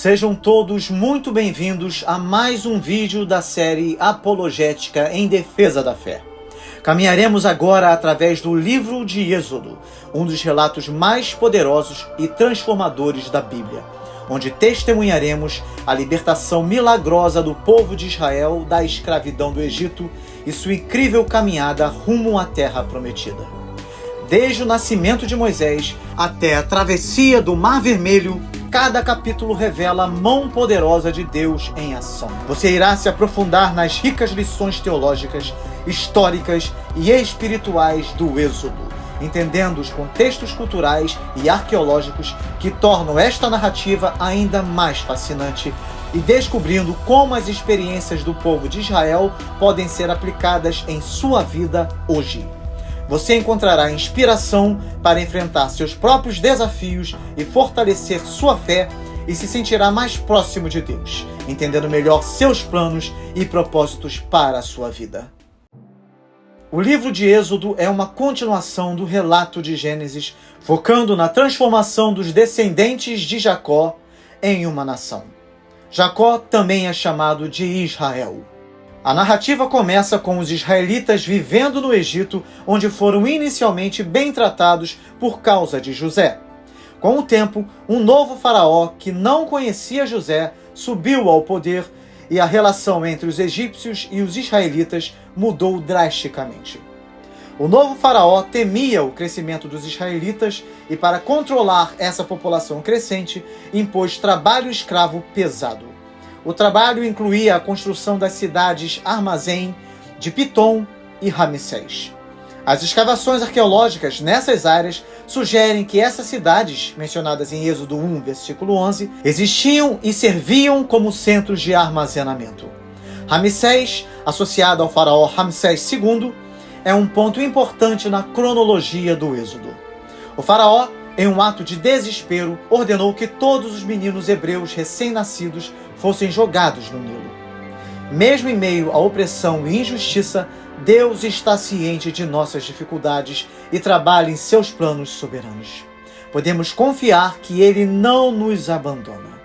Sejam todos muito bem-vindos a mais um vídeo da série Apologética em Defesa da Fé. Caminharemos agora através do livro de Êxodo, um dos relatos mais poderosos e transformadores da Bíblia, onde testemunharemos a libertação milagrosa do povo de Israel da escravidão do Egito e sua incrível caminhada rumo à Terra Prometida. Desde o nascimento de Moisés até a travessia do Mar Vermelho, cada capítulo revela a mão poderosa de Deus em ação. Você irá se aprofundar nas ricas lições teológicas, históricas e espirituais do Êxodo, entendendo os contextos culturais e arqueológicos que tornam esta narrativa ainda mais fascinante e descobrindo como as experiências do povo de Israel podem ser aplicadas em sua vida hoje. Você encontrará inspiração para enfrentar seus próprios desafios e fortalecer sua fé e se sentirá mais próximo de Deus, entendendo melhor seus planos e propósitos para a sua vida. O livro de Êxodo é uma continuação do relato de Gênesis, focando na transformação dos descendentes de Jacó em uma nação. Jacó também é chamado de Israel. A narrativa começa com os israelitas vivendo no Egito, onde foram inicialmente bem tratados por causa de José. Com o tempo, um novo faraó que não conhecia José subiu ao poder e a relação entre os egípcios e os israelitas mudou drasticamente. O novo faraó temia o crescimento dos israelitas e, para controlar essa população crescente, impôs trabalho escravo pesado. O trabalho incluía a construção das cidades Armazém, de Pitom e Ramsés. As escavações arqueológicas nessas áreas sugerem que essas cidades, mencionadas em Êxodo 1, versículo 11, existiam e serviam como centros de armazenamento. Ramsés, associado ao faraó Ramsés II, é um ponto importante na cronologia do Êxodo. O faraó, em um ato de desespero, ordenou que todos os meninos hebreus recém-nascidos fossem jogados no Nilo. Mesmo em meio à opressão e injustiça, Deus está ciente de nossas dificuldades e trabalha em seus planos soberanos. Podemos confiar que Ele não nos abandona.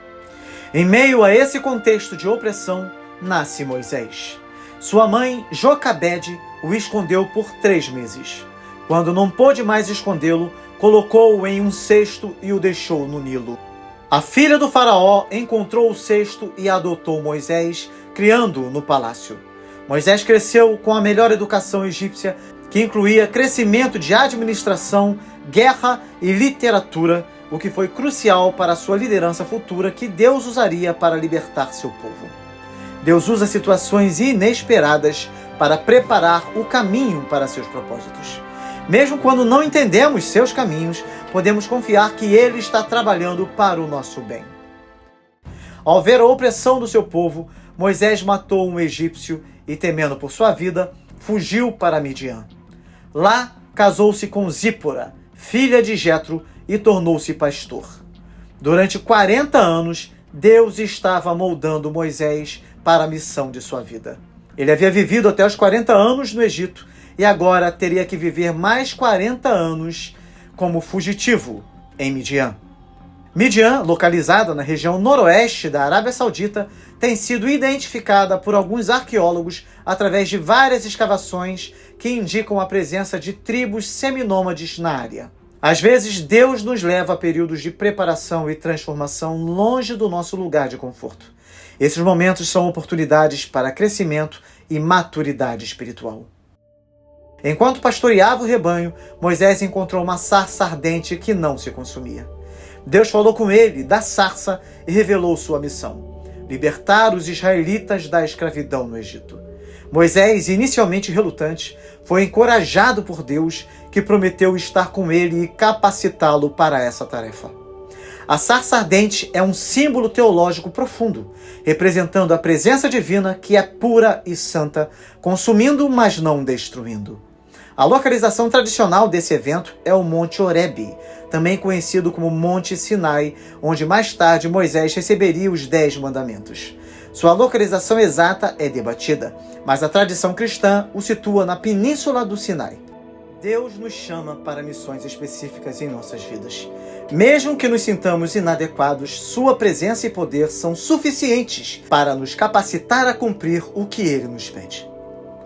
Em meio a esse contexto de opressão, nasce Moisés. Sua mãe, Jocabede, o escondeu por 3 meses. Quando não pôde mais escondê-lo, colocou-o em um cesto e o deixou no Nilo. A filha do faraó encontrou o cesto e adotou Moisés, criando-o no palácio. Moisés cresceu com a melhor educação egípcia, que incluía crescimento de administração, guerra e literatura, o que foi crucial para a sua liderança futura que Deus usaria para libertar seu povo. Deus usa situações inesperadas para preparar o caminho para seus propósitos. Mesmo quando não entendemos seus caminhos, podemos confiar que Ele está trabalhando para o nosso bem. Ao ver a opressão do seu povo, Moisés matou um egípcio e, temendo por sua vida, fugiu para Midian. Lá, casou-se com Zípora, filha de Jetro, e tornou-se pastor. Durante 40 anos, Deus estava moldando Moisés para a missão de sua vida. Ele havia vivido até os 40 anos no Egito, e agora teria que viver mais 40 anos como fugitivo em Midian. Midian, localizada na região noroeste da Arábia Saudita, tem sido identificada por alguns arqueólogos através de várias escavações que indicam a presença de tribos seminômades na área. Às vezes, Deus nos leva a períodos de preparação e transformação longe do nosso lugar de conforto. Esses momentos são oportunidades para crescimento e maturidade espiritual. Enquanto pastoreava o rebanho, Moisés encontrou uma sarça ardente que não se consumia. Deus falou com ele da sarça e revelou sua missão: libertar os israelitas da escravidão no Egito. Moisés, inicialmente relutante, foi encorajado por Deus, que prometeu estar com ele e capacitá-lo para essa tarefa. A sarça ardente é um símbolo teológico profundo, representando a presença divina que é pura e santa, consumindo, mas não destruindo. A localização tradicional desse evento é o Monte Horebe, também conhecido como Monte Sinai, onde mais tarde Moisés receberia os 10 mandamentos. Sua localização exata é debatida, mas a tradição cristã o situa na Península do Sinai. Deus nos chama para missões específicas em nossas vidas. Mesmo que nos sintamos inadequados, sua presença e poder são suficientes para nos capacitar a cumprir o que ele nos pede.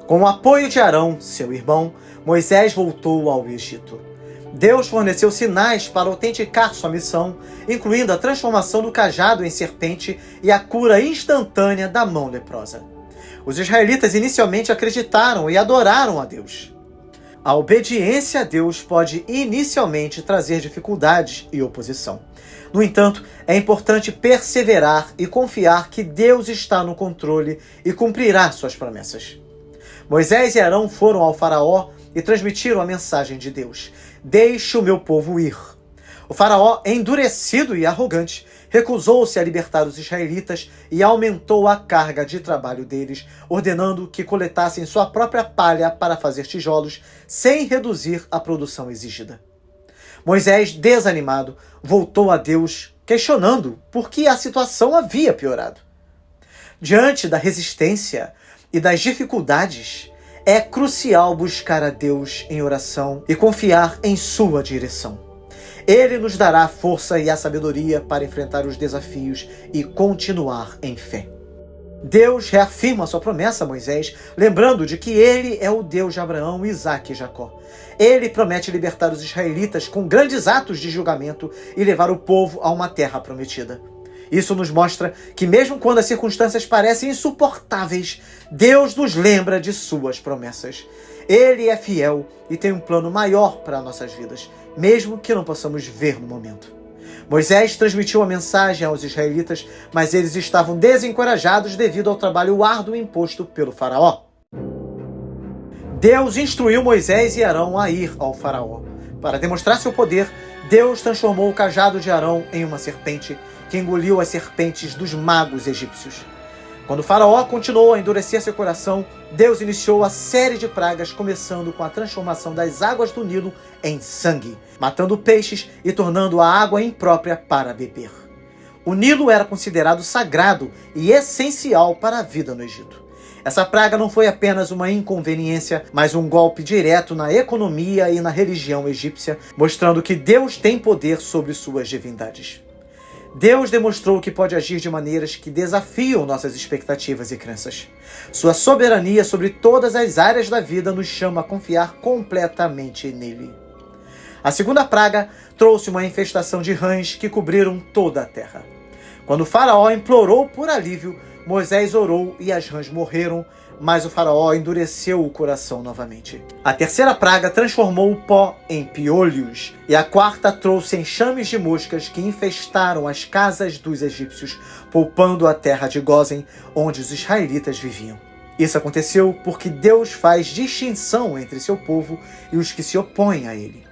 Com o apoio de Arão, seu irmão, Moisés voltou ao Egito. Deus forneceu sinais para autenticar sua missão, incluindo a transformação do cajado em serpente e a cura instantânea da mão leprosa. Os israelitas inicialmente acreditaram e adoraram a Deus. A obediência a Deus pode inicialmente trazer dificuldades e oposição. No entanto, é importante perseverar e confiar que Deus está no controle e cumprirá suas promessas. Moisés e Arão foram ao faraó e transmitiram a mensagem de Deus: "Deixe o meu povo ir." O faraó, endurecido e arrogante, recusou-se a libertar os israelitas e aumentou a carga de trabalho deles, ordenando que coletassem sua própria palha para fazer tijolos, sem reduzir a produção exigida. Moisés, desanimado, voltou a Deus, questionando por que a situação havia piorado. Diante da resistência e das dificuldades, é crucial buscar a Deus em oração e confiar em sua direção. Ele nos dará a força e a sabedoria para enfrentar os desafios e continuar em fé. Deus reafirma sua promessa a Moisés, lembrando de que ele é o Deus de Abraão, Isaque e Jacó. Ele promete libertar os israelitas com grandes atos de julgamento e levar o povo a uma terra prometida. Isso nos mostra que mesmo quando as circunstâncias parecem insuportáveis, Deus nos lembra de suas promessas. Ele é fiel e tem um plano maior para nossas vidas, mesmo que não possamos ver no momento. Moisés transmitiu a mensagem aos israelitas, mas eles estavam desencorajados devido ao trabalho árduo imposto pelo faraó. Deus instruiu Moisés e Arão a ir ao faraó. Para demonstrar seu poder, Deus transformou o cajado de Arão em uma serpente, que engoliu as serpentes dos magos egípcios. Quando o faraó continuou a endurecer seu coração, Deus iniciou a série de pragas, começando com a transformação das águas do Nilo em sangue, matando peixes e tornando a água imprópria para beber. O Nilo era considerado sagrado e essencial para a vida no Egito. Essa praga não foi apenas uma inconveniência, mas um golpe direto na economia e na religião egípcia, mostrando que Deus tem poder sobre suas divindades. Deus demonstrou que pode agir de maneiras que desafiam nossas expectativas e crenças. Sua soberania sobre todas as áreas da vida nos chama a confiar completamente nele. A segunda praga trouxe uma infestação de rãs que cobriram toda a terra. Quando o faraó implorou por alívio, Moisés orou e as rãs morreram, mas o faraó endureceu o coração novamente. A terceira praga transformou o pó em piolhos, e a quarta trouxe enxames de moscas que infestaram as casas dos egípcios, poupando a terra de Gósen, onde os israelitas viviam. Isso aconteceu porque Deus faz distinção entre seu povo e os que se opõem a ele.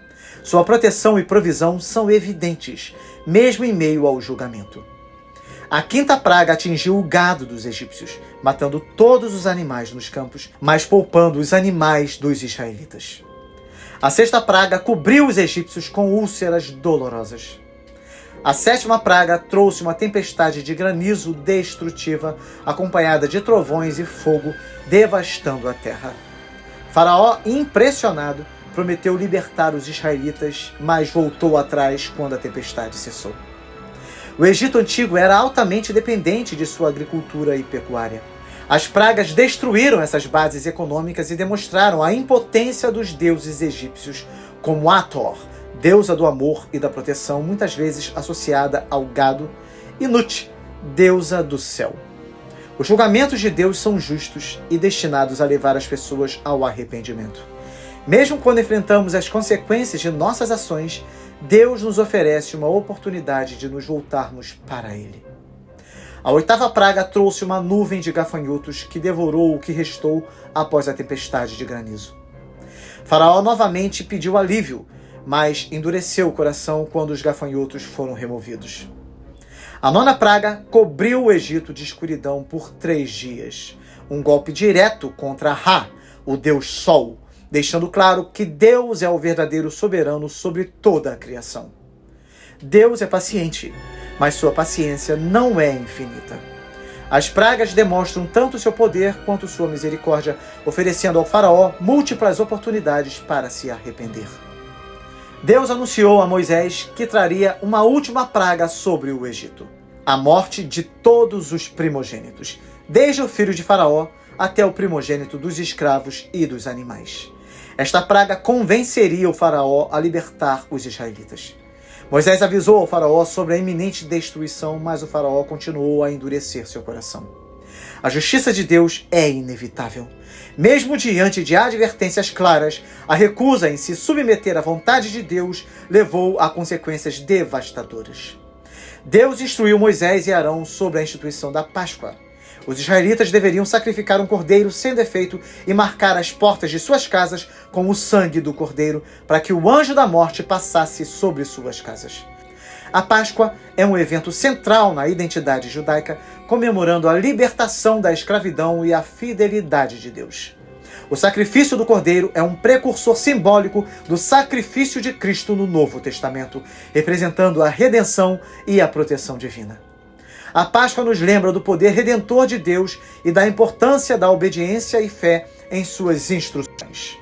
Sua proteção e provisão são evidentes, mesmo em meio ao julgamento. A quinta praga atingiu o gado dos egípcios, matando todos os animais nos campos, mas poupando os animais dos israelitas. A sexta praga cobriu os egípcios com úlceras dolorosas. A sétima praga trouxe uma tempestade de granizo destrutiva, acompanhada de trovões e fogo, devastando a terra. Faraó, impressionado, prometeu libertar os israelitas, mas voltou atrás quando a tempestade cessou. O Egito Antigo era altamente dependente de sua agricultura e pecuária. As pragas destruíram essas bases econômicas e demonstraram a impotência dos deuses egípcios, como Hathor, deusa do amor e da proteção, muitas vezes associada ao gado, e Nut, deusa do céu. Os julgamentos de Deus são justos e destinados a levar as pessoas ao arrependimento. Mesmo quando enfrentamos as consequências de nossas ações, Deus nos oferece uma oportunidade de nos voltarmos para Ele. A oitava praga trouxe uma nuvem de gafanhotos que devorou o que restou após a tempestade de granizo. Faraó novamente pediu alívio, mas endureceu o coração quando os gafanhotos foram removidos. A nona praga cobriu o Egito de escuridão por 3 dias, um golpe direto contra Ra, o deus Sol, deixando claro que Deus é o verdadeiro soberano sobre toda a criação. Deus é paciente, mas sua paciência não é infinita. As pragas demonstram tanto seu poder quanto sua misericórdia, oferecendo ao faraó múltiplas oportunidades para se arrepender. Deus anunciou a Moisés que traria uma última praga sobre o Egito: a morte de todos os primogênitos, desde o filho de Faraó até o primogênito dos escravos e dos animais. Esta praga convenceria o Faraó a libertar os israelitas. Moisés avisou ao Faraó sobre a iminente destruição, mas o Faraó continuou a endurecer seu coração. A justiça de Deus é inevitável. Mesmo diante de advertências claras, a recusa em se submeter à vontade de Deus levou a consequências devastadoras. Deus instruiu Moisés e Arão sobre a instituição da Páscoa. Os israelitas deveriam sacrificar um cordeiro sem defeito e marcar as portas de suas casas com o sangue do cordeiro, para que o anjo da morte passasse sobre suas casas. A Páscoa é um evento central na identidade judaica, comemorando a libertação da escravidão e a fidelidade de Deus. O sacrifício do cordeiro é um precursor simbólico do sacrifício de Cristo no Novo Testamento, representando a redenção e a proteção divina. A Páscoa nos lembra do poder redentor de Deus e da importância da obediência e fé em suas instruções.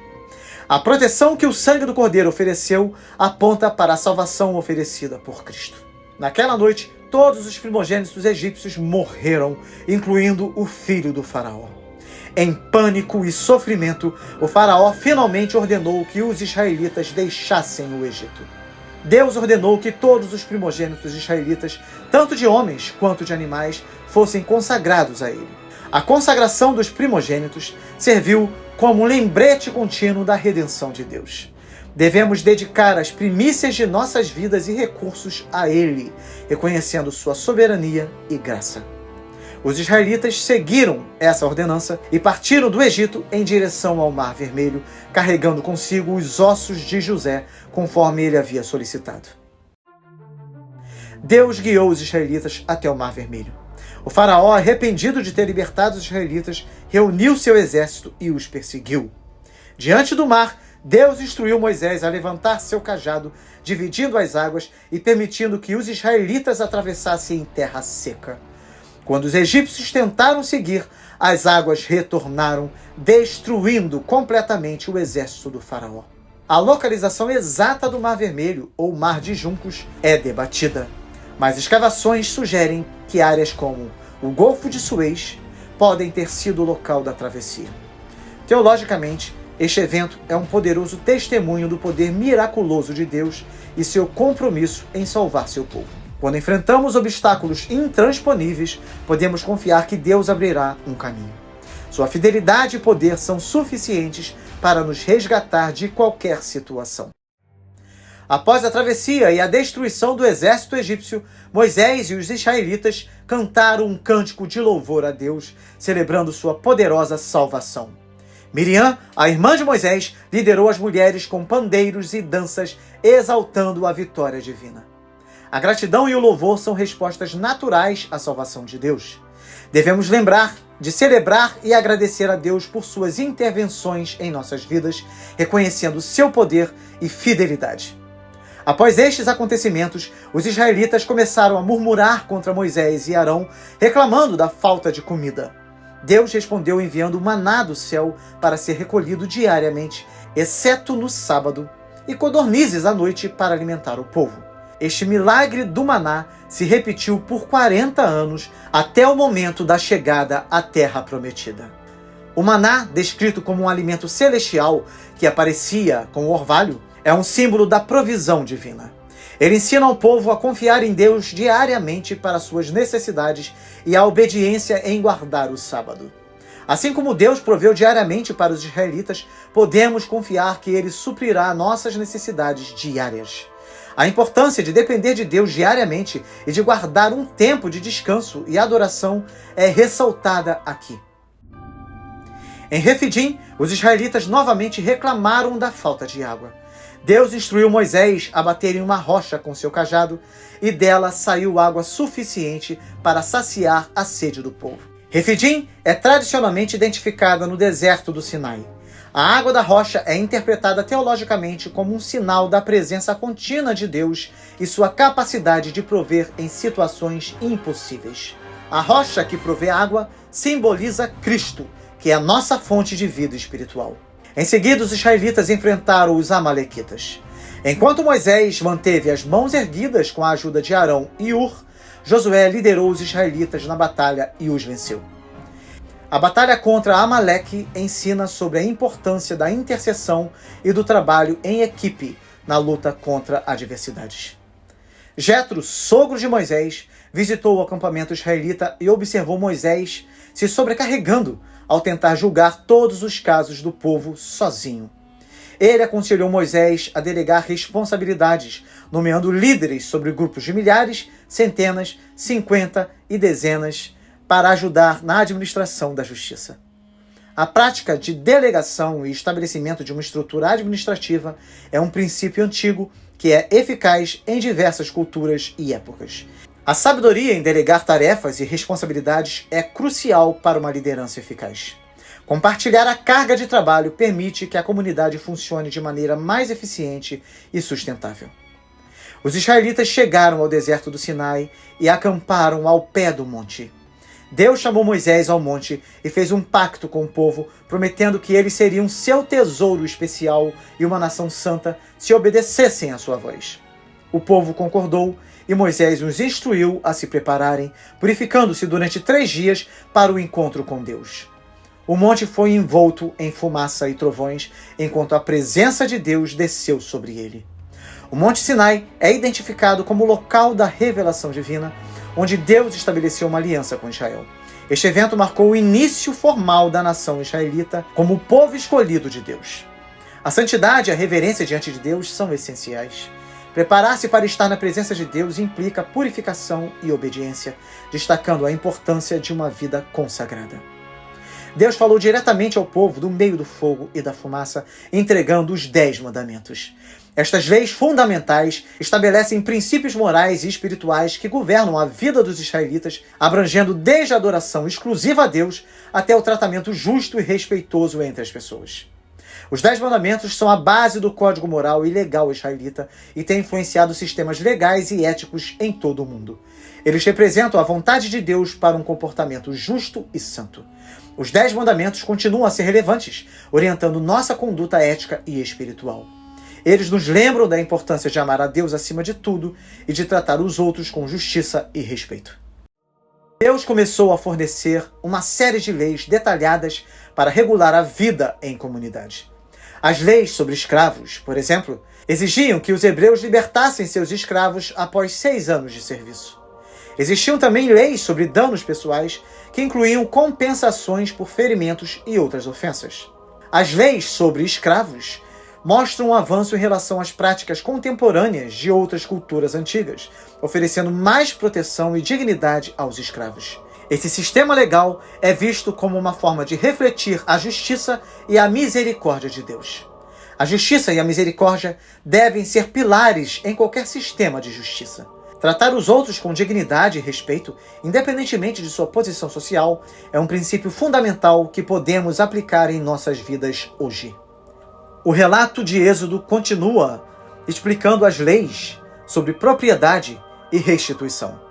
A proteção que o sangue do Cordeiro ofereceu aponta para a salvação oferecida por Cristo. Naquela noite, todos os primogênitos egípcios morreram, incluindo o filho do faraó. Em pânico e sofrimento, o faraó finalmente ordenou que os israelitas deixassem o Egito. Deus ordenou que todos os primogênitos israelitas, tanto de homens quanto de animais, fossem consagrados a ele. A consagração dos primogênitos serviu como um lembrete contínuo da redenção de Deus. Devemos dedicar as primícias de nossas vidas e recursos a ele, reconhecendo sua soberania e graça. Os israelitas seguiram essa ordenança e partiram do Egito em direção ao Mar Vermelho, carregando consigo os ossos de José, conforme ele havia solicitado. Deus guiou os israelitas até o Mar Vermelho. O faraó, arrependido de ter libertado os israelitas, reuniu seu exército e os perseguiu. Diante do mar, Deus instruiu Moisés a levantar seu cajado, dividindo as águas e permitindo que os israelitas atravessassem em terra seca. Quando os egípcios tentaram seguir, as águas retornaram, destruindo completamente o exército do faraó. A localização exata do Mar Vermelho, ou Mar de Juncos, é debatida, mas escavações sugerem que áreas como o Golfo de Suez podem ter sido o local da travessia. Teologicamente, este evento é um poderoso testemunho do poder miraculoso de Deus e seu compromisso em salvar seu povo. Quando enfrentamos obstáculos intransponíveis, podemos confiar que Deus abrirá um caminho. Sua fidelidade e poder são suficientes para nos resgatar de qualquer situação. Após a travessia e a destruição do exército egípcio, Moisés e os israelitas cantaram um cântico de louvor a Deus, celebrando sua poderosa salvação. Miriam, a irmã de Moisés, liderou as mulheres com pandeiros e danças, exaltando a vitória divina. A gratidão e o louvor são respostas naturais à salvação de Deus. Devemos lembrar de celebrar e agradecer a Deus por suas intervenções em nossas vidas, reconhecendo seu poder e fidelidade. Após estes acontecimentos, os israelitas começaram a murmurar contra Moisés e Arão, reclamando da falta de comida. Deus respondeu enviando o maná do céu para ser recolhido diariamente, exceto no sábado, e codornizes à noite para alimentar o povo. Este milagre do maná se repetiu por 40 anos até o momento da chegada à Terra Prometida. O maná, descrito como um alimento celestial que aparecia com o orvalho, é um símbolo da provisão divina. Ele ensina ao povo a confiar em Deus diariamente para suas necessidades e a obediência em guardar o sábado. Assim como Deus proveu diariamente para os israelitas, podemos confiar que Ele suprirá nossas necessidades diárias. A importância de depender de Deus diariamente e de guardar um tempo de descanso e adoração é ressaltada aqui. Em Refidim, os israelitas novamente reclamaram da falta de água. Deus instruiu Moisés a bater em uma rocha com seu cajado, e dela saiu água suficiente para saciar a sede do povo. Refidim é tradicionalmente identificada no deserto do Sinai. A água da rocha é interpretada teologicamente como um sinal da presença contínua de Deus e sua capacidade de prover em situações impossíveis. A rocha que provê água simboliza Cristo, que é a nossa fonte de vida espiritual. Em seguida, os israelitas enfrentaram os amalequitas. Enquanto Moisés manteve as mãos erguidas com a ajuda de Arão e Hur, Josué liderou os israelitas na batalha e os venceu. A batalha contra Amaleque ensina sobre a importância da intercessão e do trabalho em equipe na luta contra adversidades. Jetro, sogro de Moisés, visitou o acampamento israelita e observou Moisés se sobrecarregando ao tentar julgar todos os casos do povo sozinho. Ele aconselhou Moisés a delegar responsabilidades, nomeando líderes sobre grupos de milhares, centenas, 50 e dezenas, para ajudar na administração da justiça. A prática de delegação e estabelecimento de uma estrutura administrativa é um princípio antigo que é eficaz em diversas culturas e épocas. A sabedoria em delegar tarefas e responsabilidades é crucial para uma liderança eficaz. Compartilhar a carga de trabalho permite que a comunidade funcione de maneira mais eficiente e sustentável. Os israelitas chegaram ao deserto do Sinai e acamparam ao pé do monte. Deus chamou Moisés ao monte e fez um pacto com o povo, prometendo que eles seriam seu tesouro especial e uma nação santa se obedecessem à sua voz. O povo concordou e Moisés os instruiu a se prepararem, purificando-se durante 3 dias para o encontro com Deus. O monte foi envolto em fumaça e trovões, enquanto a presença de Deus desceu sobre ele. O Monte Sinai é identificado como o local da revelação divina, onde Deus estabeleceu uma aliança com Israel. Este evento marcou o início formal da nação israelita como o povo escolhido de Deus. A santidade e a reverência diante de Deus são essenciais. Preparar-se para estar na presença de Deus implica purificação e obediência, destacando a importância de uma vida consagrada. Deus falou diretamente ao povo do meio do fogo e da fumaça, entregando os 10 mandamentos. Estas leis fundamentais estabelecem princípios morais e espirituais que governam a vida dos israelitas, abrangendo desde a adoração exclusiva a Deus até o tratamento justo e respeitoso entre as pessoas. Os 10 mandamentos são a base do código moral e legal israelita e têm influenciado sistemas legais e éticos em todo o mundo. Eles representam a vontade de Deus para um comportamento justo e santo. Os 10 mandamentos continuam a ser relevantes, orientando nossa conduta ética e espiritual. Eles nos lembram da importância de amar a Deus acima de tudo e de tratar os outros com justiça e respeito. Deus começou a fornecer uma série de leis detalhadas para regular a vida em comunidade. As leis sobre escravos, por exemplo, exigiam que os hebreus libertassem seus escravos após 6 anos de serviço. Existiam também leis sobre danos pessoais que incluíam compensações por ferimentos e outras ofensas. As leis sobre escravos mostram um avanço em relação às práticas contemporâneas de outras culturas antigas, oferecendo mais proteção e dignidade aos escravos. Esse sistema legal é visto como uma forma de refletir a justiça e a misericórdia de Deus. A justiça e a misericórdia devem ser pilares em qualquer sistema de justiça. Tratar os outros com dignidade e respeito, independentemente de sua posição social, é um princípio fundamental que podemos aplicar em nossas vidas hoje. O relato de Êxodo continua explicando as leis sobre propriedade e restituição.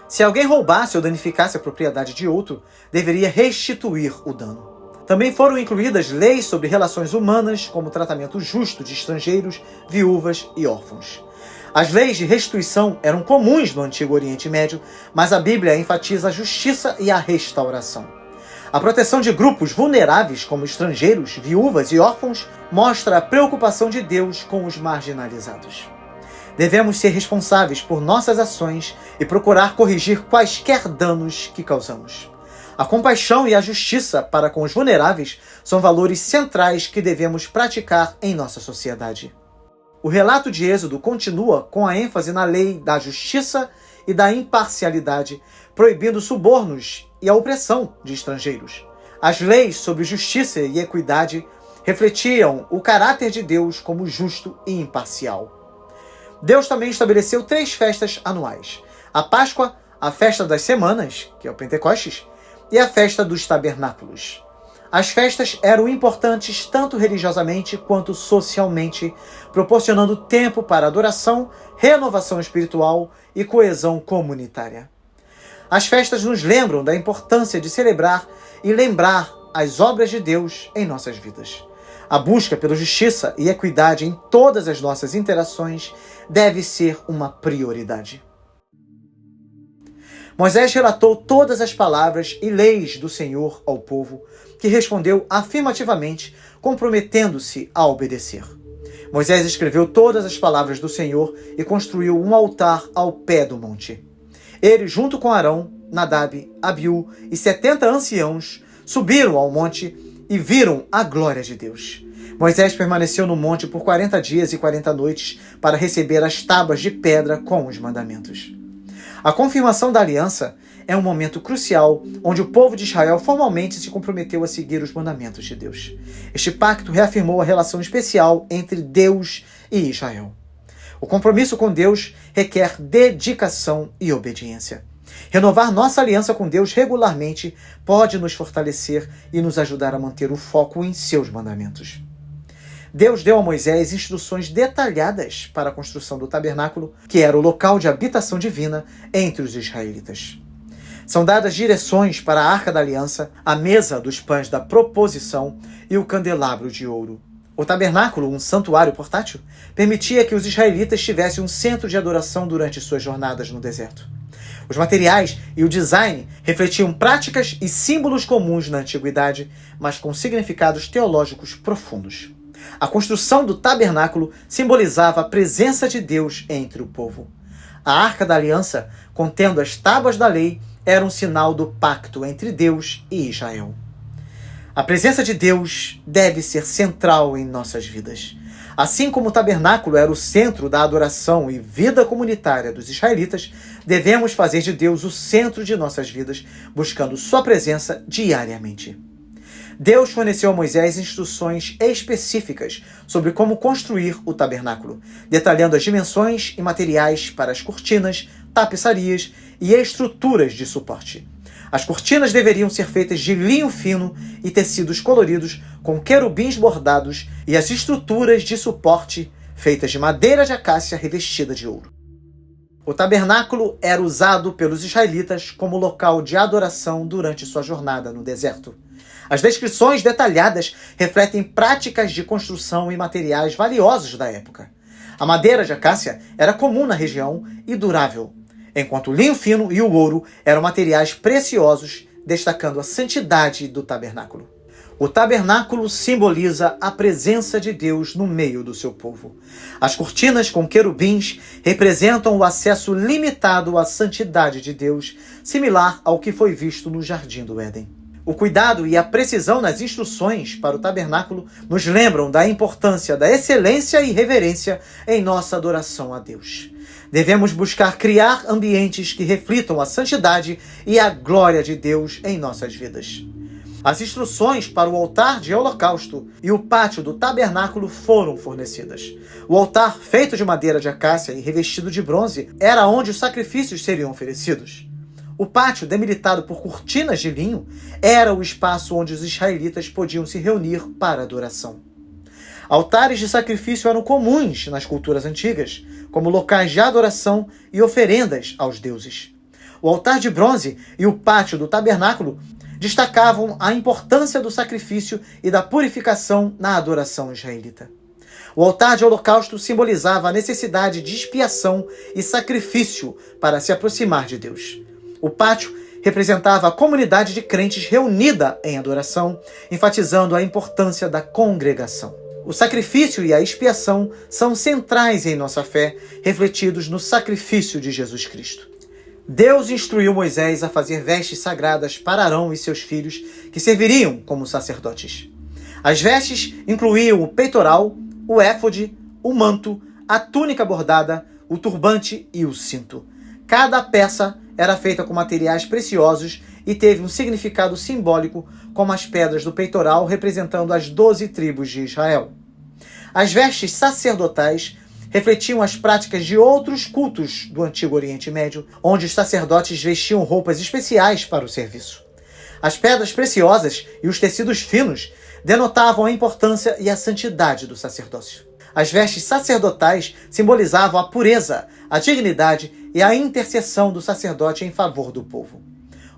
Se alguém roubasse ou danificasse a propriedade de outro, deveria restituir o dano. Também foram incluídas leis sobre relações humanas, como o tratamento justo de estrangeiros, viúvas e órfãos. As leis de restituição eram comuns no Antigo Oriente Médio, mas a Bíblia enfatiza a justiça e a restauração. A proteção de grupos vulneráveis, como estrangeiros, viúvas e órfãos, mostra a preocupação de Deus com os marginalizados. Devemos ser responsáveis por nossas ações e procurar corrigir quaisquer danos que causamos. A compaixão e a justiça para com os vulneráveis são valores centrais que devemos praticar em nossa sociedade. O relato de Êxodo continua com a ênfase na lei da justiça e da imparcialidade, proibindo subornos e a opressão de estrangeiros. As leis sobre justiça e equidade refletiam o caráter de Deus como justo e imparcial. Deus também estabeleceu 3 festas anuais: a Páscoa, a Festa das Semanas, que é o Pentecostes, e a Festa dos Tabernáculos. As festas eram importantes tanto religiosamente quanto socialmente, proporcionando tempo para adoração, renovação espiritual e coesão comunitária. As festas nos lembram da importância de celebrar e lembrar as obras de Deus em nossas vidas. A busca pela justiça e equidade em todas as nossas interações deve ser uma prioridade. Moisés relatou todas as palavras e leis do Senhor ao povo, que respondeu afirmativamente, comprometendo-se a obedecer. Moisés escreveu todas as palavras do Senhor e construiu um altar ao pé do monte. Ele, junto com Arão, Nadab, Abiú e 70 anciãos, subiram ao monte e viram a glória de Deus. Moisés permaneceu no monte por 40 dias e 40 noites para receber as tábuas de pedra com os mandamentos. A confirmação da aliança é um momento crucial onde o povo de Israel formalmente se comprometeu a seguir os mandamentos de Deus. Este pacto reafirmou a relação especial entre Deus e Israel. O compromisso com Deus requer dedicação e obediência. Renovar nossa aliança com Deus regularmente pode nos fortalecer e nos ajudar a manter o foco em seus mandamentos. Deus deu a Moisés instruções detalhadas para a construção do tabernáculo, que era o local de habitação divina entre os israelitas. São dadas direções para a Arca da Aliança, a mesa dos pães da proposição e o candelabro de ouro. O tabernáculo, um santuário portátil, permitia que os israelitas tivessem um centro de adoração durante suas jornadas no deserto. Os materiais e o design refletiam práticas e símbolos comuns na antiguidade, mas com significados teológicos profundos. A construção do tabernáculo simbolizava a presença de Deus entre o povo. A Arca da Aliança, contendo as tábuas da lei, era um sinal do pacto entre Deus e Israel. A presença de Deus deve ser central em nossas vidas. Assim como o tabernáculo era o centro da adoração e vida comunitária dos israelitas, devemos fazer de Deus o centro de nossas vidas, buscando sua presença diariamente. Deus forneceu a Moisés instruções específicas sobre como construir o tabernáculo, detalhando as dimensões e materiais para as cortinas, tapeçarias e estruturas de suporte. As cortinas deveriam ser feitas de linho fino e tecidos coloridos com querubins bordados e as estruturas de suporte feitas de madeira de acácia revestida de ouro. O tabernáculo era usado pelos israelitas como local de adoração durante sua jornada no deserto. As descrições detalhadas refletem práticas de construção e materiais valiosos da época. A madeira de acácia era comum na região e durável, enquanto o linho fino e o ouro eram materiais preciosos, destacando a santidade do tabernáculo. O tabernáculo simboliza a presença de Deus no meio do seu povo. As cortinas com querubins representam o acesso limitado à santidade de Deus, similar ao que foi visto no Jardim do Éden. O cuidado e a precisão nas instruções para o tabernáculo nos lembram da importância da excelência e reverência em nossa adoração a Deus. Devemos buscar criar ambientes que reflitam a santidade e a glória de Deus em nossas vidas. As instruções para o altar de holocausto e o pátio do tabernáculo foram fornecidas. O altar, feito de madeira de acácia e revestido de bronze, era onde os sacrifícios seriam oferecidos. O pátio, delimitado por cortinas de linho, era o espaço onde os israelitas podiam se reunir para adoração. Altares de sacrifício eram comuns nas culturas antigas, como locais de adoração e oferendas aos deuses. O altar de bronze e o pátio do tabernáculo destacavam a importância do sacrifício e da purificação na adoração israelita. O altar de holocausto simbolizava a necessidade de expiação e sacrifício para se aproximar de Deus. O pátio representava a comunidade de crentes reunida em adoração, enfatizando a importância da congregação. O sacrifício e a expiação são centrais em nossa fé, refletidos no sacrifício de Jesus Cristo. Deus instruiu Moisés a fazer vestes sagradas para Arão e seus filhos, que serviriam como sacerdotes. As vestes incluíam o peitoral, o éfode, o manto, a túnica bordada, o turbante e o cinto. Cada peça era feita com materiais preciosos e teve um significado simbólico, como as pedras do peitoral representando as 12 tribos de Israel. As vestes sacerdotais refletiam as práticas de outros cultos do Antigo Oriente Médio, onde os sacerdotes vestiam roupas especiais para o serviço. As pedras preciosas e os tecidos finos denotavam a importância e a santidade do sacerdócio. As vestes sacerdotais simbolizavam a pureza, a dignidade e a intercessão do sacerdote em favor do povo.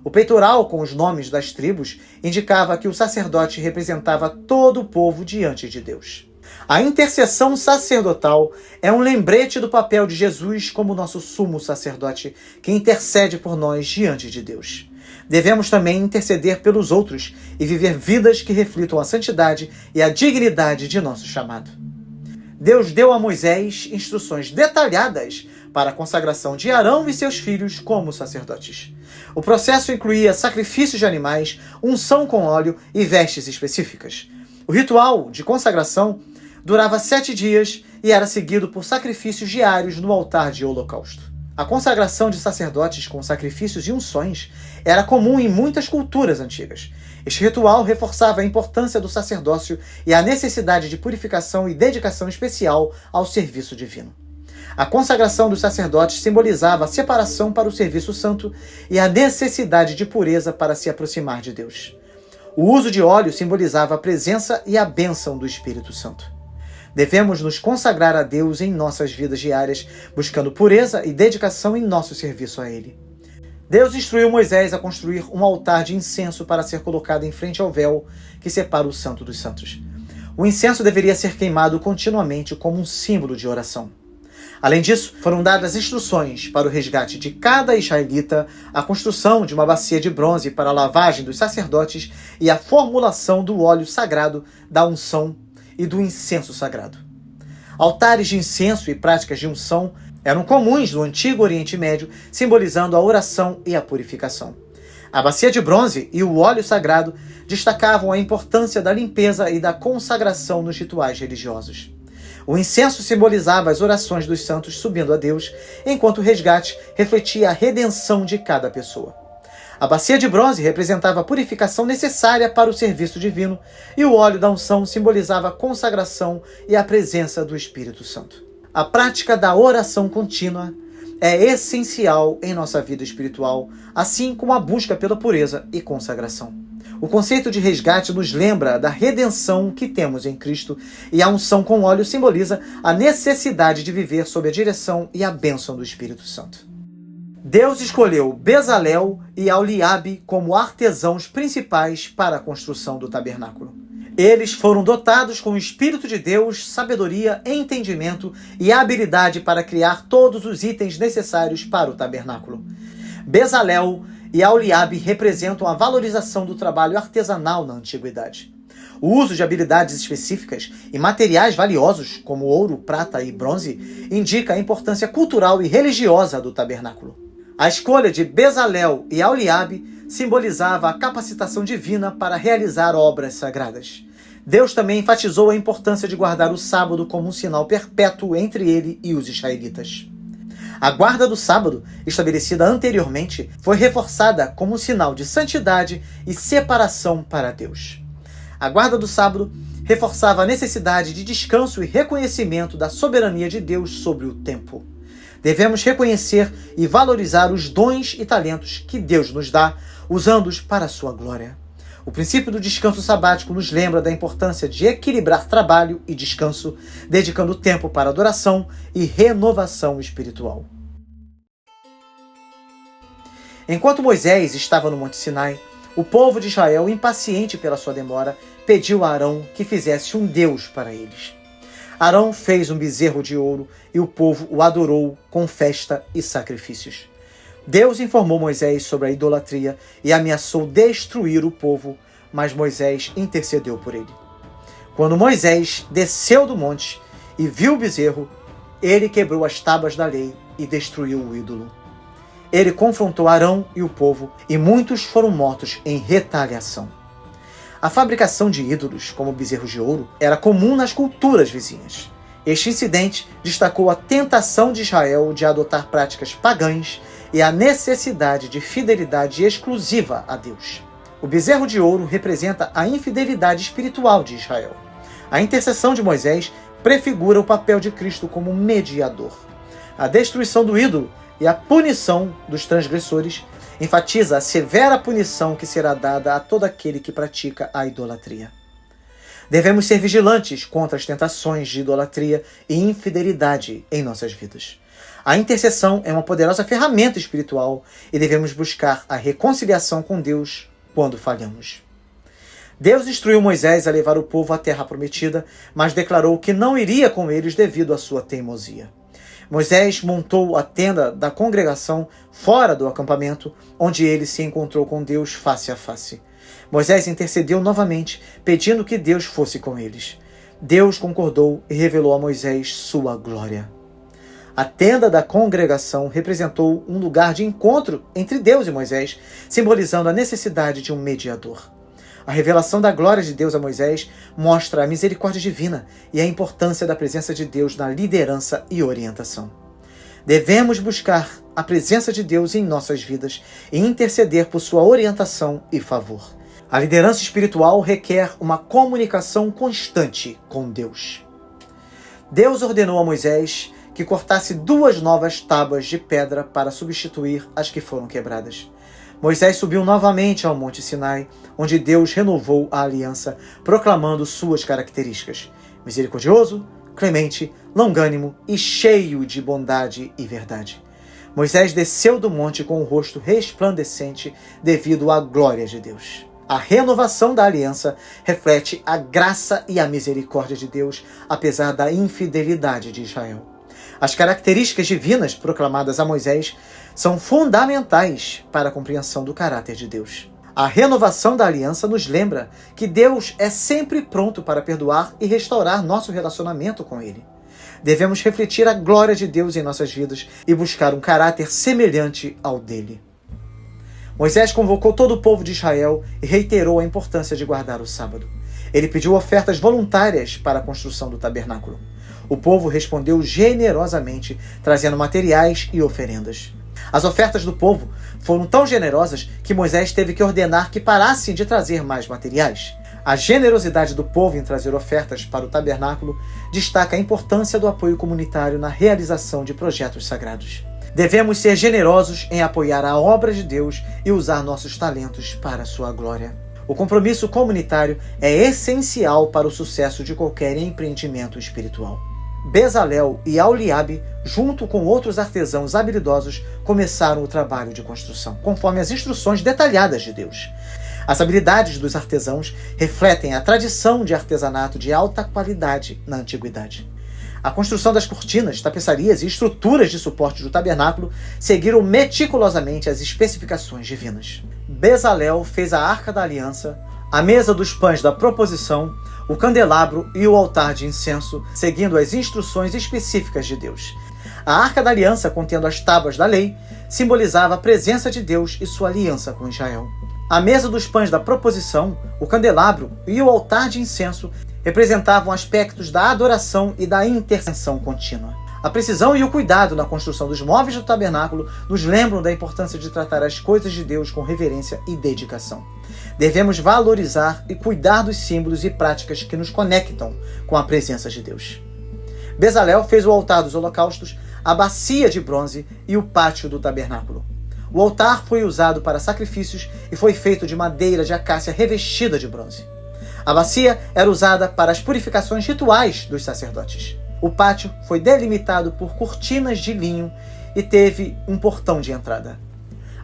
O peitoral com os nomes das tribos indicava que o sacerdote representava todo o povo diante de Deus. A intercessão sacerdotal é um lembrete do papel de Jesus como nosso sumo sacerdote, que intercede por nós diante de Deus. Devemos também interceder pelos outros e viver vidas que reflitam a santidade e a dignidade de nosso chamado. Deus deu a Moisés instruções detalhadas para a consagração de Arão e seus filhos como sacerdotes. O processo incluía sacrifícios de animais, unção com óleo e vestes específicas. O ritual de consagração durava 7 dias e era seguido por sacrifícios diários no altar de holocausto. A consagração de sacerdotes com sacrifícios e unções era comum em muitas culturas antigas. Este ritual reforçava a importância do sacerdócio e a necessidade de purificação e dedicação especial ao serviço divino. A consagração dos sacerdotes simbolizava a separação para o serviço santo e a necessidade de pureza para se aproximar de Deus. O uso de óleo simbolizava a presença e a bênção do Espírito Santo. Devemos nos consagrar a Deus em nossas vidas diárias, buscando pureza e dedicação em nosso serviço a Ele. Deus instruiu Moisés a construir um altar de incenso para ser colocado em frente ao véu que separa o Santo dos Santos. O incenso deveria ser queimado continuamente como um símbolo de oração. Além disso, foram dadas instruções para o resgate de cada israelita, a construção de uma bacia de bronze para a lavagem dos sacerdotes e a formulação do óleo sagrado, da unção e do incenso sagrado. Altares de incenso e práticas de unção eram comuns no Antigo Oriente Médio, simbolizando a oração e a purificação. A bacia de bronze e o óleo sagrado destacavam a importância da limpeza e da consagração nos rituais religiosos. O incenso simbolizava as orações dos santos subindo a Deus, enquanto o resgate refletia a redenção de cada pessoa. A bacia de bronze representava a purificação necessária para o serviço divino e o óleo da unção simbolizava a consagração e a presença do Espírito Santo. A prática da oração contínua é essencial em nossa vida espiritual, assim como a busca pela pureza e consagração. O conceito de resgate nos lembra da redenção que temos em Cristo e a unção com óleo simboliza a necessidade de viver sob a direção e a bênção do Espírito Santo. Deus escolheu Bezalel e Aholiabe como artesãos principais para a construção do tabernáculo. Eles foram dotados com o Espírito de Deus, sabedoria, entendimento e habilidade para criar todos os itens necessários para o tabernáculo. Bezalel e Aholiabe representam a valorização do trabalho artesanal na antiguidade. O uso de habilidades específicas e materiais valiosos, como ouro, prata e bronze, indica a importância cultural e religiosa do tabernáculo. A escolha de Bezalel e Aholiabe simbolizava a capacitação divina para realizar obras sagradas. Deus também enfatizou a importância de guardar o sábado como um sinal perpétuo entre ele e os israelitas. A guarda do sábado, estabelecida anteriormente, foi reforçada como um sinal de santidade e separação para Deus. A guarda do sábado reforçava a necessidade de descanso e reconhecimento da soberania de Deus sobre o tempo. Devemos reconhecer e valorizar os dons e talentos que Deus nos dá, usando-os para a sua glória. O princípio do descanso sabático nos lembra da importância de equilibrar trabalho e descanso, dedicando tempo para adoração e renovação espiritual. Enquanto Moisés estava no Monte Sinai, o povo de Israel, impaciente pela sua demora, pediu a Arão que fizesse um Deus para eles. Arão fez um bezerro de ouro e o povo o adorou com festa e sacrifícios. Deus informou Moisés sobre a idolatria e ameaçou destruir o povo, mas Moisés intercedeu por ele. Quando Moisés desceu do monte e viu o bezerro, ele quebrou as tábuas da lei e destruiu o ídolo. Ele confrontou Arão e o povo, e muitos foram mortos em retaliação. A fabricação de ídolos, como bezerros de ouro, era comum nas culturas vizinhas. Este incidente destacou a tentação de Israel de adotar práticas pagãs e a necessidade de fidelidade exclusiva a Deus. O bezerro de ouro representa a infidelidade espiritual de Israel. A intercessão de Moisés prefigura o papel de Cristo como mediador. A destruição do ídolo e a punição dos transgressores enfatiza a severa punição que será dada a todo aquele que pratica a idolatria. Devemos ser vigilantes contra as tentações de idolatria e infidelidade em nossas vidas. A intercessão é uma poderosa ferramenta espiritual e devemos buscar a reconciliação com Deus quando falhamos. Deus instruiu Moisés a levar o povo à terra prometida, mas declarou que não iria com eles devido à sua teimosia. Moisés montou a tenda da congregação fora do acampamento, onde ele se encontrou com Deus face a face. Moisés intercedeu novamente, pedindo que Deus fosse com eles. Deus concordou e revelou a Moisés sua glória. A tenda da congregação representou um lugar de encontro entre Deus e Moisés, simbolizando a necessidade de um mediador. A revelação da glória de Deus a Moisés mostra a misericórdia divina e a importância da presença de Deus na liderança e orientação. Devemos buscar a presença de Deus em nossas vidas e interceder por sua orientação e favor. A liderança espiritual requer uma comunicação constante com Deus. Deus ordenou a Moisés que cortasse 2 novas tábuas de pedra para substituir as que foram quebradas. Moisés subiu novamente ao Monte Sinai, onde Deus renovou a aliança, proclamando suas características: misericordioso, clemente, longânimo e cheio de bondade e verdade. Moisés desceu do monte com o rosto resplandecente devido à glória de Deus. A renovação da aliança reflete a graça e a misericórdia de Deus, apesar da infidelidade de Israel. As características divinas proclamadas a Moisés são fundamentais para a compreensão do caráter de Deus. A renovação da aliança nos lembra que Deus é sempre pronto para perdoar e restaurar nosso relacionamento com Ele. Devemos refletir a glória de Deus em nossas vidas e buscar um caráter semelhante ao dele. Moisés convocou todo o povo de Israel e reiterou a importância de guardar o sábado. Ele pediu ofertas voluntárias para a construção do tabernáculo. O povo respondeu generosamente, trazendo materiais e oferendas. As ofertas do povo foram tão generosas que Moisés teve que ordenar que parassem de trazer mais materiais. A generosidade do povo em trazer ofertas para o tabernáculo destaca a importância do apoio comunitário na realização de projetos sagrados. Devemos ser generosos em apoiar a obra de Deus e usar nossos talentos para a sua glória. O compromisso comunitário é essencial para o sucesso de qualquer empreendimento espiritual. Bezalel e Aholiabe, junto com outros artesãos habilidosos, começaram o trabalho de construção, conforme as instruções detalhadas de Deus. As habilidades dos artesãos refletem a tradição de artesanato de alta qualidade na antiguidade. A construção das cortinas, tapeçarias e estruturas de suporte do tabernáculo seguiram meticulosamente as especificações divinas. Bezalel fez a Arca da Aliança, a mesa dos pães da proposição, o candelabro e o altar de incenso, seguindo as instruções específicas de Deus. A Arca da Aliança, contendo as tábuas da lei, simbolizava a presença de Deus e sua aliança com Israel. A mesa dos pães da proposição, o candelabro e o altar de incenso representavam aspectos da adoração e da intercessão contínua. A precisão e o cuidado na construção dos móveis do tabernáculo nos lembram da importância de tratar as coisas de Deus com reverência e dedicação. Devemos valorizar e cuidar dos símbolos e práticas que nos conectam com a presença de Deus. Bezalel fez o altar dos holocaustos, a bacia de bronze e o pátio do tabernáculo. O altar foi usado para sacrifícios e foi feito de madeira de acácia revestida de bronze. A bacia era usada para as purificações rituais dos sacerdotes. O pátio foi delimitado por cortinas de linho e teve um portão de entrada.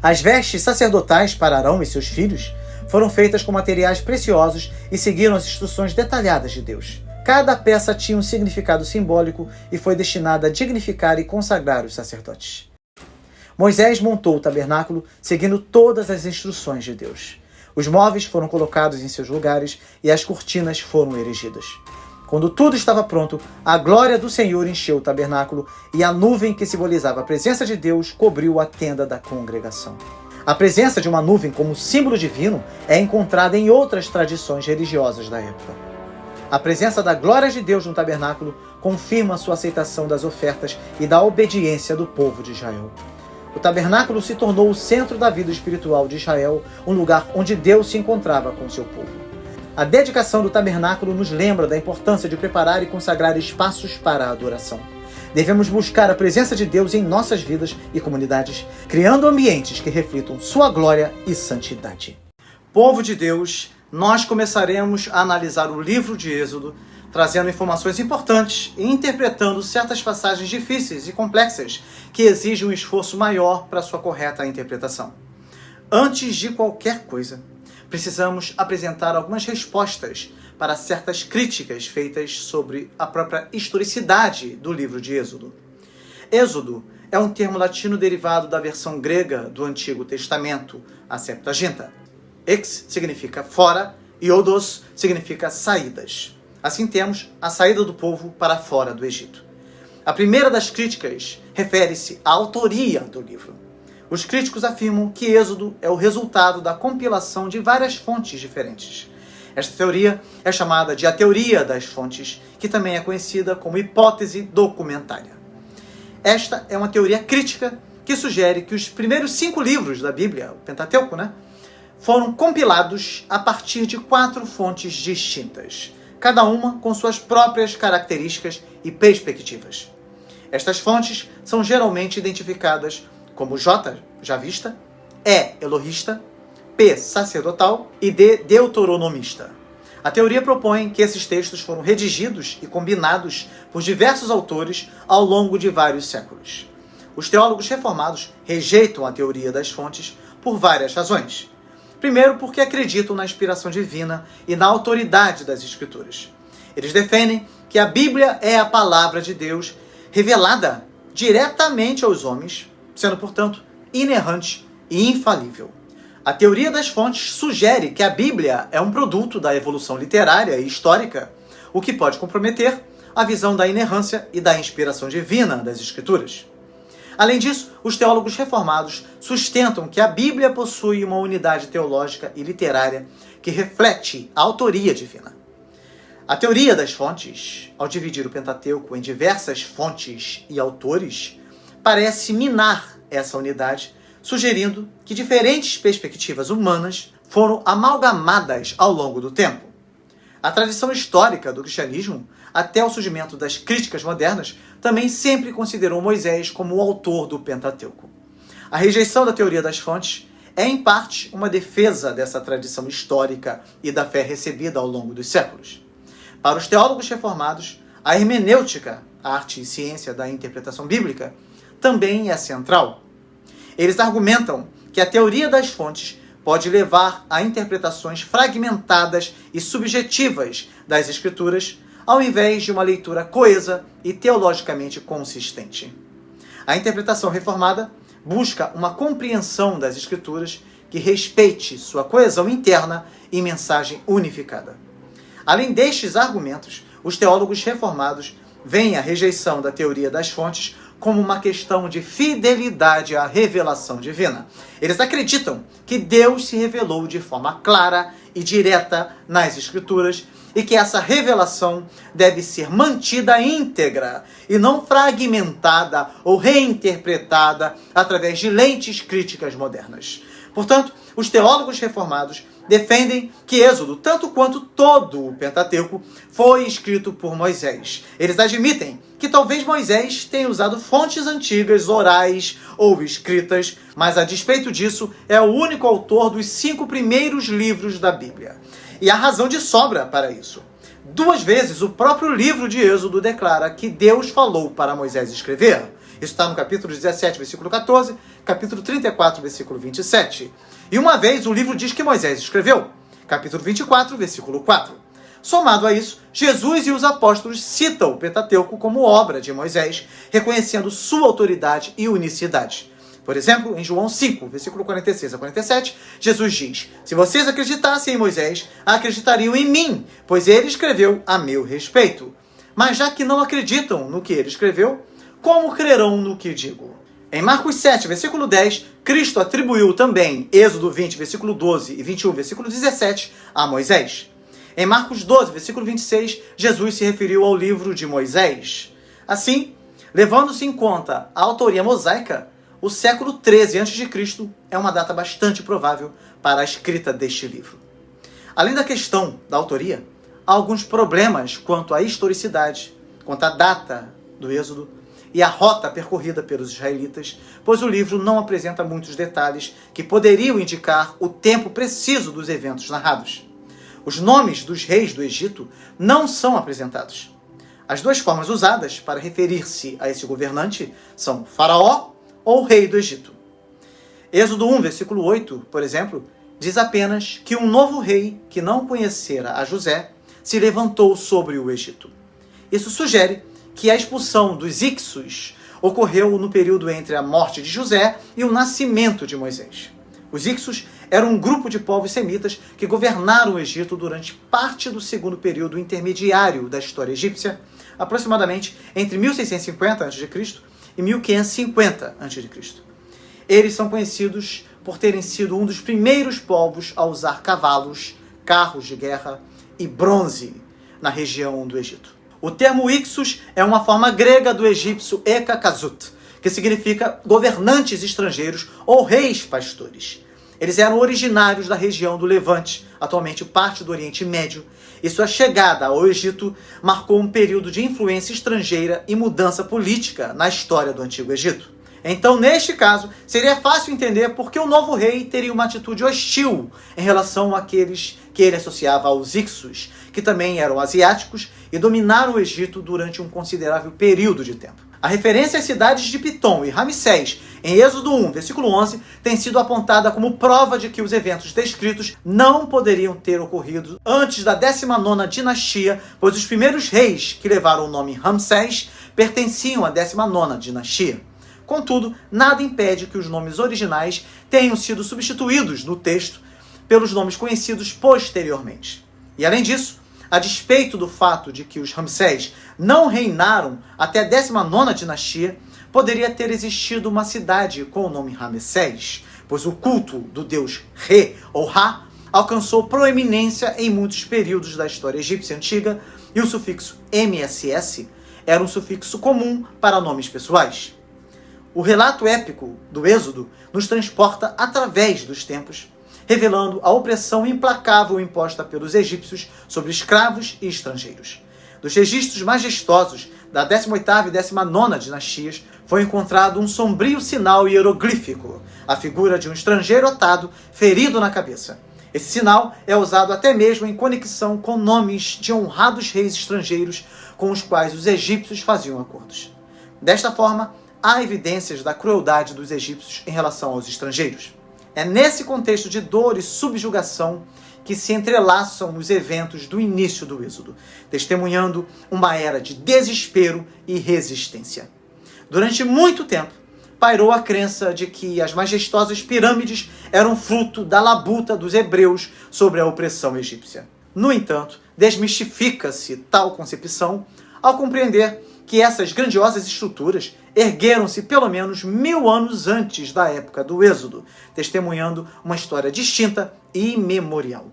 As vestes sacerdotais para Arão e seus filhos foram feitas com materiais preciosos e seguiram as instruções detalhadas de Deus. Cada peça tinha um significado simbólico e foi destinada a dignificar e consagrar os sacerdotes. Moisés montou o tabernáculo seguindo todas as instruções de Deus. Os móveis foram colocados em seus lugares e as cortinas foram erigidas. Quando tudo estava pronto, a glória do Senhor encheu o tabernáculo e a nuvem que simbolizava a presença de Deus cobriu a tenda da congregação. A presença de uma nuvem como símbolo divino é encontrada em outras tradições religiosas da época. A presença da glória de Deus no tabernáculo confirma a sua aceitação das ofertas e da obediência do povo de Israel. O tabernáculo se tornou o centro da vida espiritual de Israel, um lugar onde Deus se encontrava com seu povo. A dedicação do tabernáculo nos lembra da importância de preparar e consagrar espaços para a adoração. Devemos buscar a presença de Deus em nossas vidas e comunidades, criando ambientes que reflitam sua glória e santidade. Povo de Deus, nós começaremos a analisar o livro de Êxodo trazendo informações importantes e interpretando certas passagens difíceis e complexas que exigem um esforço maior para sua correta interpretação. Antes de qualquer coisa, precisamos apresentar algumas respostas para certas críticas feitas sobre a própria historicidade do livro de Êxodo. Êxodo é um termo latino derivado da versão grega do Antigo Testamento, a Septuaginta. Ex significa fora e odos significa saídas. Assim temos a saída do povo para fora do Egito. A primeira das críticas refere-se à autoria do livro. Os críticos afirmam que Êxodo é o resultado da compilação de várias fontes diferentes. Esta teoria é chamada de a teoria das fontes, que também é conhecida como hipótese documentária. Esta é uma teoria crítica que sugere que os primeiros 5 livros da Bíblia, o Pentateuco, foram compilados a partir de 4 fontes distintas, cada uma com suas próprias características e perspectivas. Estas fontes são geralmente identificadas como J, javista, E, elohista, P, sacerdotal e D, deuteronomista. A teoria propõe que esses textos foram redigidos e combinados por diversos autores ao longo de vários séculos. Os teólogos reformados rejeitam a teoria das fontes por várias razões. Primeiro, porque acreditam na inspiração divina e na autoridade das Escrituras. Eles defendem que a Bíblia é a palavra de Deus revelada diretamente aos homens, sendo, portanto, inerrante e infalível. A teoria das fontes sugere que a Bíblia é um produto da evolução literária e histórica, o que pode comprometer a visão da inerrância e da inspiração divina das Escrituras. Além disso, os teólogos reformados sustentam que a Bíblia possui uma unidade teológica e literária que reflete a autoria divina. A teoria das fontes, ao dividir o Pentateuco em diversas fontes e autores, parece minar essa unidade, sugerindo que diferentes perspectivas humanas foram amalgamadas ao longo do tempo. A tradição histórica do cristianismo, até o surgimento das críticas modernas, também sempre considerou Moisés como o autor do Pentateuco. A rejeição da teoria das fontes é, em parte, uma defesa dessa tradição histórica e da fé recebida ao longo dos séculos. Para os teólogos reformados, a hermenêutica, a arte e ciência da interpretação bíblica, também é central. Eles argumentam que a teoria das fontes pode levar a interpretações fragmentadas e subjetivas das Escrituras, ao invés de uma leitura coesa e teologicamente consistente. A interpretação reformada busca uma compreensão das Escrituras que respeite sua coesão interna e mensagem unificada. Além destes argumentos, os teólogos reformados veem a rejeição da teoria das fontes como uma questão de fidelidade à revelação divina. Eles acreditam que Deus se revelou de forma clara e direta nas Escrituras e que essa revelação deve ser mantida íntegra e não fragmentada ou reinterpretada através de lentes críticas modernas. Portanto, os teólogos reformados defendem que Êxodo, tanto quanto todo o Pentateuco, foi escrito por Moisés. Eles admitem que talvez Moisés tenha usado fontes antigas, orais ou escritas, mas a despeito disso, é o único autor dos 5 primeiros livros da Bíblia. E há razão de sobra para isso. 2 vezes o próprio livro de Êxodo declara que Deus falou para Moisés escrever. Isso está no capítulo 17, versículo 14, capítulo 34, versículo 27. E uma vez o livro diz que Moisés escreveu, capítulo 24, versículo 4. Somado a isso, Jesus e os apóstolos citam o Pentateuco como obra de Moisés, reconhecendo sua autoridade e unicidade. Por exemplo, em João 5, versículo 46 a 47, Jesus diz: se vocês acreditassem em Moisés, acreditariam em mim, pois ele escreveu a meu respeito. Mas já que não acreditam no que ele escreveu, como crerão no que digo? Em Marcos 7, versículo 10, Cristo atribuiu também Êxodo 20, versículo 12 e 21, versículo 17, a Moisés. Em Marcos 12, versículo 26, Jesus se referiu ao livro de Moisés. Assim, levando-se em conta a autoria mosaica, o século 13 a.C. é uma data bastante provável para a escrita deste livro. Além da questão da autoria, há alguns problemas quanto à historicidade, quanto à data do Êxodo e a rota percorrida pelos israelitas, pois o livro não apresenta muitos detalhes que poderiam indicar o tempo preciso dos eventos narrados. Os nomes dos reis do Egito não são apresentados. As duas formas usadas para referir-se a esse governante são Faraó ou Rei do Egito. Êxodo 1, versículo 8, por exemplo, diz apenas que um novo rei que não conhecera a José se levantou sobre o Egito. Isso sugere que a expulsão dos Ixos ocorreu no período entre a morte de José e o nascimento de Moisés. Os Ixos eram um grupo de povos semitas que governaram o Egito durante parte do segundo período intermediário da história egípcia, aproximadamente entre 1650 a.C. e 1550 a.C. Eles são conhecidos por terem sido um dos primeiros povos a usar cavalos, carros de guerra e bronze na região do Egito. O termo Ixos é uma forma grega do egípcio Ekakazut, que significa governantes estrangeiros ou reis pastores. Eles eram originários da região do Levante, atualmente parte do Oriente Médio, e sua chegada ao Egito marcou um período de influência estrangeira e mudança política na história do Antigo Egito. Então, neste caso, seria fácil entender por que o novo rei teria uma atitude hostil em relação àqueles que ele associava aos Ixos, que também eram asiáticos e dominaram o Egito durante um considerável período de tempo. A referência às cidades de Pitom e Ramsés, em Êxodo 1, versículo 11, tem sido apontada como prova de que os eventos descritos não poderiam ter ocorrido antes da 19ª dinastia, pois os primeiros reis que levaram o nome Ramsés pertenciam à 19ª dinastia. Contudo, nada impede que os nomes originais tenham sido substituídos no texto pelos nomes conhecidos posteriormente. E além disso, a despeito do fato de que os Ramsés não reinaram até a 19ª dinastia, poderia ter existido uma cidade com o nome Ramsés, pois o culto do deus Re ou Ra alcançou proeminência em muitos períodos da história egípcia antiga e o sufixo MSS era um sufixo comum para nomes pessoais. O relato épico do Êxodo nos transporta através dos tempos, revelando a opressão implacável imposta pelos egípcios sobre escravos e estrangeiros. Dos registros majestosos da 18ª e 19ª dinastias, foi encontrado um sombrio sinal hieroglífico, a figura de um estrangeiro otado ferido na cabeça. Esse sinal é usado até mesmo em conexão com nomes de honrados reis estrangeiros com os quais os egípcios faziam acordos. Desta forma, há evidências da crueldade dos egípcios em relação aos estrangeiros. É nesse contexto de dor e subjugação que se entrelaçam os eventos do início do Êxodo, testemunhando uma era de desespero e resistência. Durante muito tempo, pairou a crença de que as majestosas pirâmides eram fruto da labuta dos hebreus sobre a opressão egípcia. No entanto, desmistifica-se tal concepção ao compreender que essas grandiosas estruturas ergueram-se pelo menos 1000 anos antes da época do Êxodo, testemunhando uma história distinta e imemorial.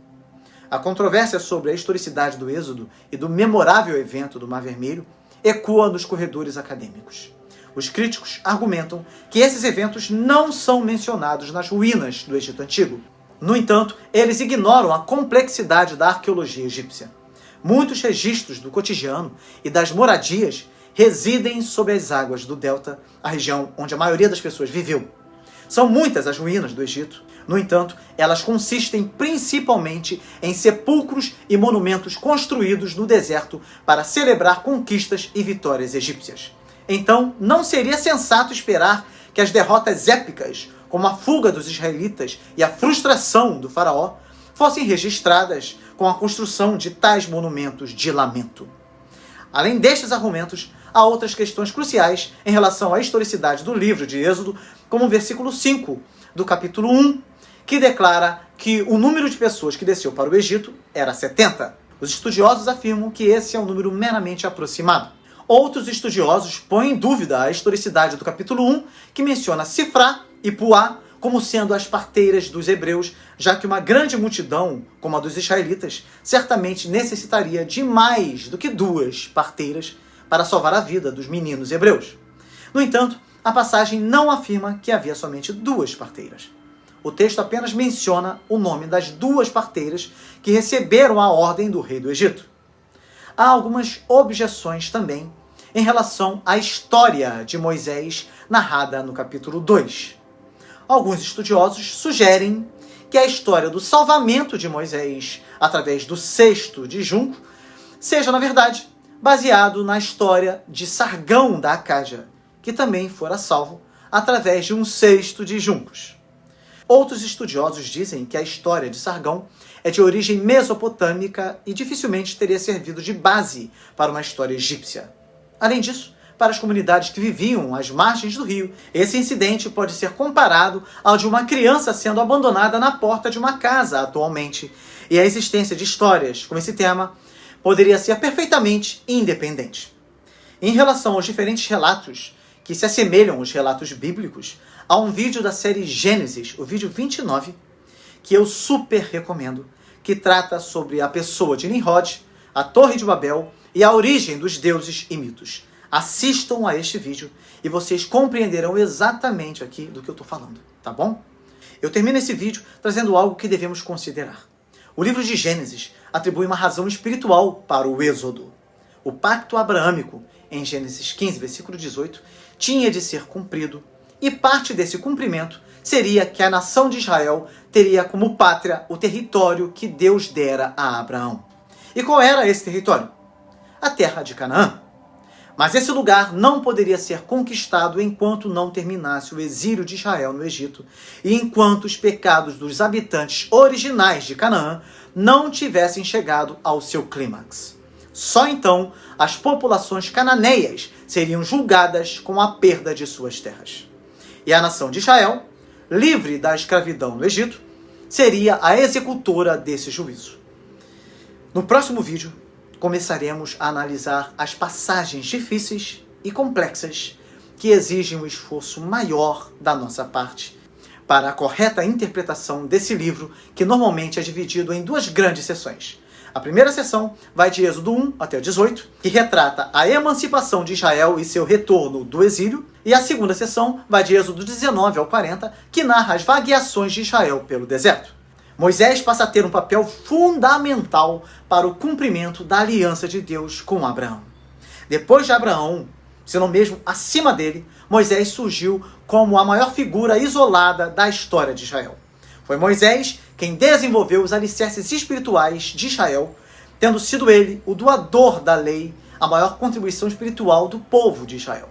A controvérsia sobre a historicidade do Êxodo e do memorável evento do Mar Vermelho ecoa nos corredores acadêmicos. Os críticos argumentam que esses eventos não são mencionados nas ruínas do Egito Antigo. No entanto, eles ignoram a complexidade da arqueologia egípcia. Muitos registros do cotidiano e das moradias residem sob as águas do Delta, a região onde a maioria das pessoas viveu. São muitas as ruínas do Egito. No entanto, elas consistem principalmente em sepulcros e monumentos construídos no deserto para celebrar conquistas e vitórias egípcias. Então, não seria sensato esperar que as derrotas épicas, como a fuga dos israelitas e a frustração do faraó, fossem registradas com a construção de tais monumentos de lamento. Além destes argumentos, há outras questões cruciais em relação à historicidade do livro de Êxodo, como o versículo 5 do capítulo 1, que declara que o número de pessoas que desceu para o Egito era 70. Os estudiosos afirmam que esse é um número meramente aproximado. Outros estudiosos põem em dúvida a historicidade do capítulo 1, que menciona Sifrá e Puá como sendo as parteiras dos hebreus, já que uma grande multidão, como a dos israelitas, certamente necessitaria de mais do que 2 parteiras para salvar a vida dos meninos hebreus. No entanto, a passagem não afirma que havia somente 2 parteiras. O texto apenas menciona o nome das 2 parteiras que receberam a ordem do rei do Egito. Há algumas objeções também em relação à história de Moisés narrada no capítulo 2. Alguns estudiosos sugerem que a história do salvamento de Moisés através do cesto de junco seja, na verdade, baseado na história de Sargão da Acádia, que também fora salvo através de um cesto de juncos. Outros estudiosos dizem que a história de Sargão é de origem mesopotâmica e dificilmente teria servido de base para uma história egípcia. Além disso, para as comunidades que viviam às margens do rio, esse incidente pode ser comparado ao de uma criança sendo abandonada na porta de uma casa atualmente, e a existência de histórias com esse tema poderia ser perfeitamente independente. Em relação aos diferentes relatos que se assemelham aos relatos bíblicos, há um vídeo da série Gênesis, o vídeo 29, que eu super recomendo, que trata sobre a pessoa de Nimrod, a Torre de Babel e a origem dos deuses e mitos. Assistam a este vídeo e vocês compreenderão exatamente aqui do que eu estou falando, tá bom? Eu termino esse vídeo trazendo algo que devemos considerar. O livro de Gênesis atribui uma razão espiritual para o êxodo. O pacto abraâmico, em Gênesis 15, versículo 18, tinha de ser cumprido, e parte desse cumprimento seria que a nação de Israel teria como pátria o território que Deus dera a Abraão. E qual era esse território? A terra de Canaã. Mas esse lugar não poderia ser conquistado enquanto não terminasse o exílio de Israel no Egito e enquanto os pecados dos habitantes originais de Canaã não tivessem chegado ao seu clímax. Só então as populações cananeias seriam julgadas com a perda de suas terras. E a nação de Israel, livre da escravidão no Egito, seria a executora desse juízo. No próximo vídeo, começaremos a analisar as passagens difíceis e complexas que exigem um esforço maior da nossa parte para a correta interpretação desse livro, que normalmente é dividido em duas grandes seções. A primeira seção vai de Êxodo 1 até o 18, que retrata a emancipação de Israel e seu retorno do exílio, e a segunda seção vai de Êxodo 19 ao 40, que narra as vagueações de Israel pelo deserto. Moisés passa a ter um papel fundamental para o cumprimento da aliança de Deus com Abraão. Depois de Abraão, se não mesmo acima dele, Moisés surgiu como a maior figura isolada da história de Israel. Foi Moisés quem desenvolveu os alicerces espirituais de Israel, tendo sido ele o doador da lei, a maior contribuição espiritual do povo de Israel.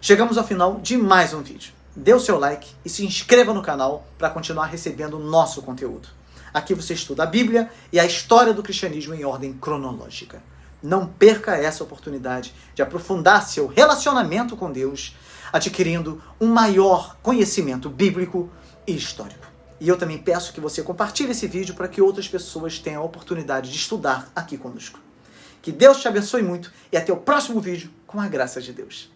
Chegamos ao final de mais um vídeo. Dê o seu like e se inscreva no canal para continuar recebendo o nosso conteúdo. Aqui você estuda a Bíblia e a história do cristianismo em ordem cronológica. Não perca essa oportunidade de aprofundar seu relacionamento com Deus, adquirindo um maior conhecimento bíblico e histórico. E eu também peço que você compartilhe esse vídeo para que outras pessoas tenham a oportunidade de estudar aqui conosco. Que Deus te abençoe muito e até o próximo vídeo com a graça de Deus.